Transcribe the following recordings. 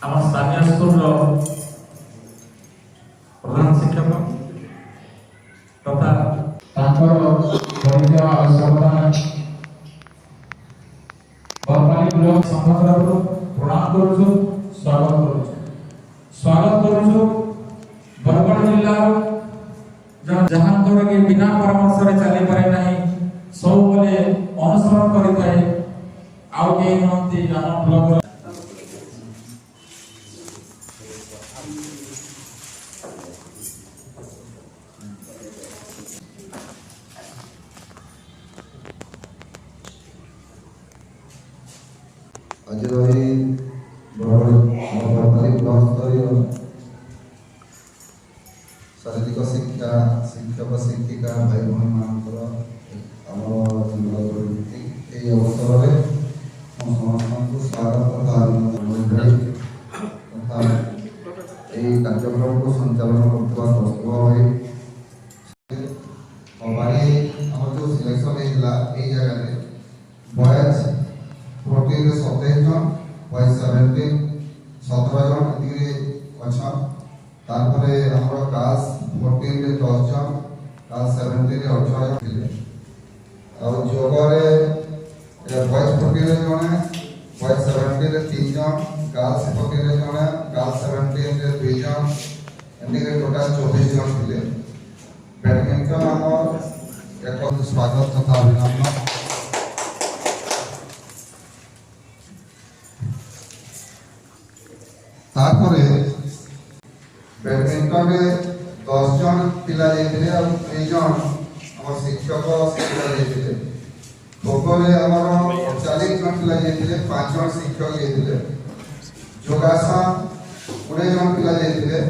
ଆମ ସ୍ଥାନୀୟ ସ୍କୁଲର ପ୍ରଧାନ ଶିକ୍ଷକ ତଥା ତାଙ୍କର ପରିଚୟ ଅବଦାନ ବରପାଲି ବ୍ଲକ ସଂଘ ତରଫରୁ ପ୍ରଣାମ କରୁଛୁ, ସ୍ୱାଗତ କରୁଛୁ। ବରଗଡ଼ ଜିଲ୍ଲାର ଯାହାଙ୍କର କି ବିନା ପରାମର୍ଶରେ ଚାଲିପାରେ ନାହିଁ, ସବୁବେଳେ ଅନୁସରଣ କରିଥାଏ। ଆଉ କେହି ନୁହନ୍ତି ଆମ ବ୍ଲକର आज रही बरपाली ब्लक स्तरीय शारीरिक शिक्षा शिक्षक शिक्षिका भाई भाई मानकर आम जिला अवसर में समस्त स्वागत तथा कार्यक्रम को संचालन करता भाई जो सिलेक्शन होता जगह बॉयज 14 27 जन बॉयज 17 जन अच्छा तारपरे हमरो क्लास 14 रे 10 जन क्लास 17 रे 18 जन थिले और जोगरे बॉयज 14 रे जने बॉयज 17 रे 3 जन क्लास 14 रे जने क्लास 17 रे 2 जन एंडिके टोटल 24 जन थिले। बैडमिंटन हमर एक स्वागत तथा अभिनंदन। तारपरे बैडमिंटन में 10 जन पिला जाइए और 3 जन आम शिक्षक पिला जाइए। खो में आम 40 जन पिला जाइए, 5 जन शिक्षक जाइए। योगासन 20 जन पिला जाइए।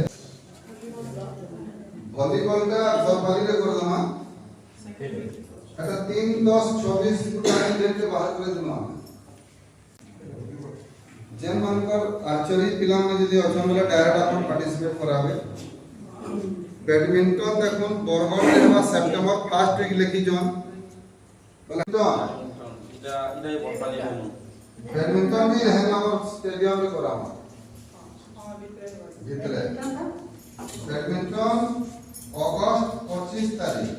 भलीबल का बरपाली रे करदमा एटा 3 10 24 टाइम देते बाहर कर दमा जेन मानकर आर्चरी पिला में यदि अछन वाला डायरेक्ट अपन पार्टिसिपेट करावे। बैडमिंटन देखुन बरगढ़ में सेप्टेम्बर 1 वीक लेखि जन बोला तो इदा बरपाली बैडमिंटन भी है ना स्टेडियम में करामा जितले बैडमिंटन अगस्त 25 तारीख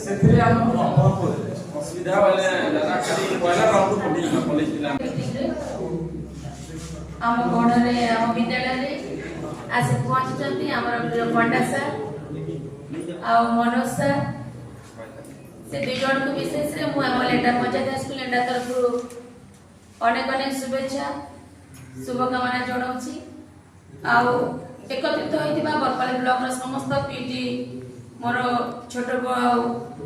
ସେଥିରେ ଆମ ଅସୁବିଧା ବେଲେ ଦାଦା ଖାଲି ପହିଲା ରାଉଣ୍ଡ କଲେଜ ପିଲା ଆମ ଗଣରେ ଆମ ବିଦ୍ୟାଳୟରେ ଆସି ପହଞ୍ଚିଛନ୍ତି ଆମର ପଣ୍ଡା ସାର୍ ଆଉ ମନୋଜ ସାର୍। ସେ ଦୁଇ ଜଣଙ୍କୁ ବିଶେଷରେ ମୁଁ ଆମ ଲେଣ୍ଡା ପଞ୍ଚାୟତ ସ୍କୁଲ ଲେଣ୍ଡା ତରଫରୁ ଅନେକ ଅନେକ ଶୁଭେଚ୍ଛା शुभकामना जनाऊँगी। आउ एकत्रित होता बरपाली ब्लॉक समस्त पीटी मोर छोट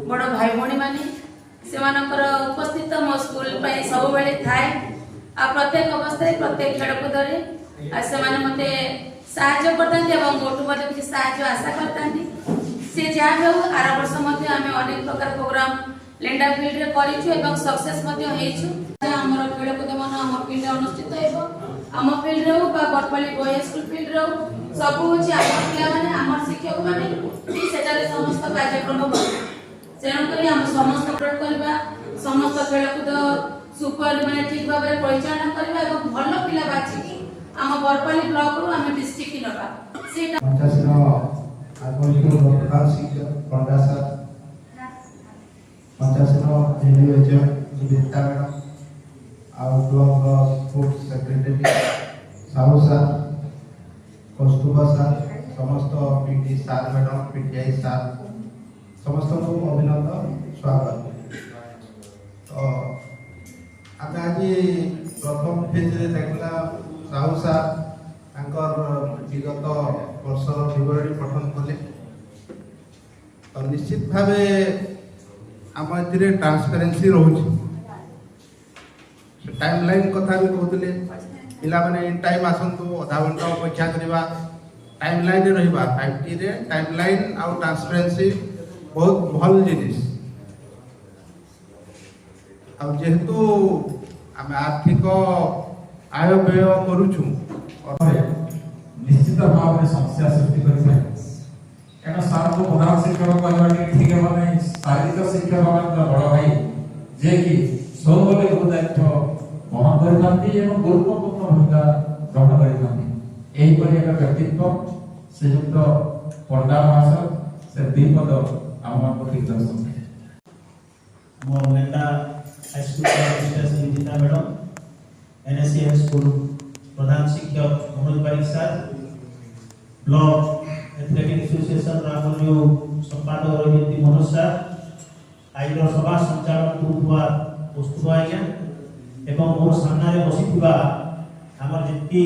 बड़ भाई भाई मैंने से उपस्थित मो स्कूल सब बेले थाए। आ प्रत्येक अवस्था प्रत्येक खेलकूद से मत साहय करता मोटू किसी साहय आशा करता सी जहाँ भी हो आर वर्ष आम अनेक प्रकार प्रोग्राम लेंडा फील्ड कर सक्सेस आमर खेलकूद मन आम फील्ड अनुष्ठित हो आम फील्ड रो बरपाली बॉयज स्कूल फील्ड रो सब हूँ आम पाने आम शिक्षक मैंने समस्त कार्यक्रम तेणुक आम समस्त करवा समस्त खेलकूद सुपर माने ठीक भाव में परिचालन करवा भल पिला बाछिकी आम बरपाली ब्लॉक रो आम डिस्ट्रिक्ट नबा सेटा Panda sir 50 Vidya madam block sports secretary Sahu sir Kaustubha sir समस्त PT sir madam PTI sir समस्त को अभिनंदन स्वागत। तो आम आज प्रथम फेज देखला साहू सर विगत वर्षर विवरणी पठन कले। तो निश्चित भाव आम ट्रांसपेरेन्सी रोचे टाइम लाइन कथा भी कहते पिला माने इन टाइम आसतु आधा घंटा अपेक्षा करवा टाइम लाइन रहा 5T रे टाइम लाइन आउ ट्रांसपेरेन्सी बहुत भल जिनिस। जेहेतु आम आर्थिक आय व्यय करुचु निश्चित भाव में समस्या सृष्टि करें सार को प्रधान शिक्षक कहवा ठीक है शारीरिक शिक्षक बड़ भाई जे कि सब ସବୁ ଦାୟିତ୍ୱ ବହନ କରିଥାନ୍ତି ଏବଂ ଗୁରୁତ୍ୱପୂର୍ଣ୍ଣ ଭୂମିକା ଗ୍ରହଣ କରିଥାନ୍ତି। ଏହିପରି ଏକ ବ୍ୟକ୍ତିତ୍ୱ ଶ୍ରୀଯୁକ୍ତ ପଣ୍ଡା ମହାଶୟ ସେ ଦ୍ୱିପଦ ଆମମାନଙ୍କୁ ଠିକ ଦର୍ଶାନ୍ତି। मोर Mendha high school mister Sangita madam NSC high school प्रधान शिक्षक Manoj Parik sir block athletic association रामर जो संपादक रही मनोज सर आज सभा संचालन करुवा प्रस्तुत आज्ञा एवं मोर सामने बसीथिबा हमर जेति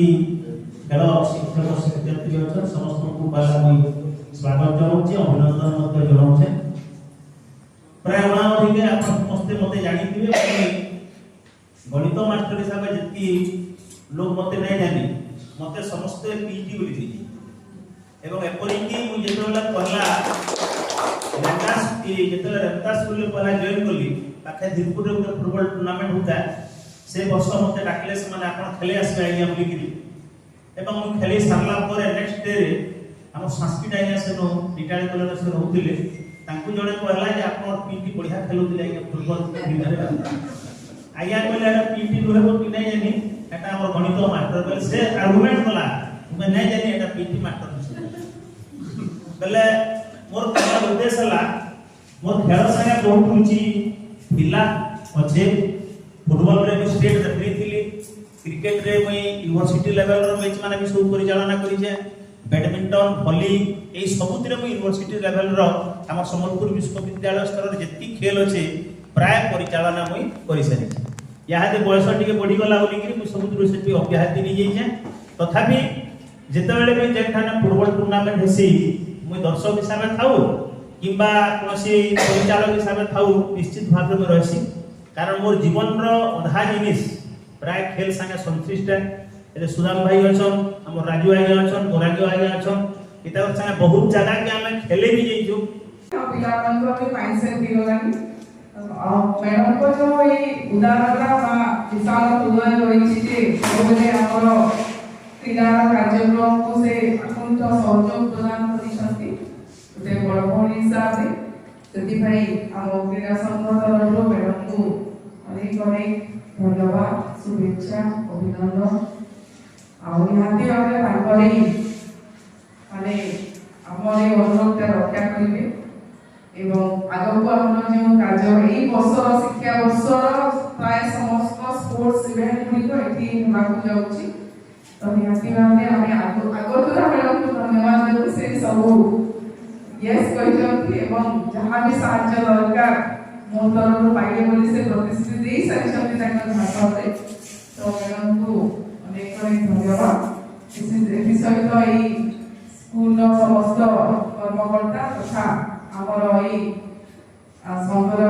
खेल शिक्षक शिक्षयित्री अच्छा समस्त को पहला मुई स्वागत जनाउछि अभिनंदन मते जनाउछि। प्राय उणावधिके आपण समस्ते मते जानिथिबे गणित मास्टर हिसाब जेति लोग मते नै जानि मते समस्त पीटी बोली दिछि एवं एपरि कि मु जेतोला पहला रेमदास की जेतोला रेमदास स्कूल पहला जॉइन करली पाखे धीरपुर रे फुटबॉल टूर्नामेंट होता से वर्ष मते डाकले से माने आपण खेले आसबे आइया बोली कि एवं मु खेली सारला पर नेक्स्ट डे रे हम संस्कृत आइया से नो रिटायर कॉलेज से रहउतिले तांकु जणे कहला जे आपण पीटी बढ़िया खेलुतिले आइया फुटबॉल विभाग आइया कहले एटा पीटी रहबो कि नै जानि एटा हमर गणित मास्टर कहले से आर्गुमेंट कला मैं नै जानि एटा पीटी मास्टर कहले मोर कहला उद्देश्य हला मोर खेल संगे बहुत रुचि पिला अच्छे फुटबॉल रे भी स्टेट रेफरी थिली क्रिकेट रे मैं यूनिवर्सिटी लेवल रो मैच माने भी सब परिचालना करि जे बैडमिंटन भली ए सबुतिर मैं यूनिवर्सिटी लेवल रो हमर सम्बलपुर विश्वविद्यालय स्तर रे जेति खेल अछि प्राय परिचालना मैं करि सरी यादे बयस टिके बढ़ी गला बोली कि मैं सबुतिर सेति अभ्यास नि जे जे तथापि जेतेबेले भी जेठाने फुटबॉल टूर्नामेंट हेसी मैं दर्शक हिसाब थाउ किबा कोनसी परिचालक हिसाब थाउ निश्चित भाव में रहसी कारण मोर जीवन रो अधा जिनिस प्राय खेल संगे संश्लिष्ट है सुदाम भाई अछन हमर राजू भाई अछन गोराजू भाई अछन इता संगे बहुत जगह के हम खेले भी जेजु पिला मन को भी माइंडसेट दियोगानी मैडम को जो ये उदाहरण बा विशाल उदाहरण होई जे ओबले हमरो क्रीडा कार्यक्रम को से अकुंठ सहयोग प्रदान करिसथि ते बड़ भौणी हिसाब से सेति भाई हम क्रीडा संघ तरफ मैडम को अनेक अनेक धन्यवाद शुभेच्छा अभिनंदन आउ निहाती भावे तांकरी माने हमरे अनुरोध रक्षा करिवे एवं आगको हमर जो कार्य एई वर्षर शिक्षा वर्षर प्राय समस्त स्पोर्ट्स इवेंट गुलिको एठी हेबाकु जाउची तो निहाती भावे हम आगतुरा मैडम को धन्यवाद देउ से सब यस कहिजंती एवं जहां भी साहाय्य दरकार मो तरफ पाइले बोली से प्रतिश्रुति दे सारी तांकर भाषण रे तो मैडम को अनेक अनेक धन्यवाद इस सहित एई स्कूल समस्त कर्मकर्ता तथा आमर एई संघर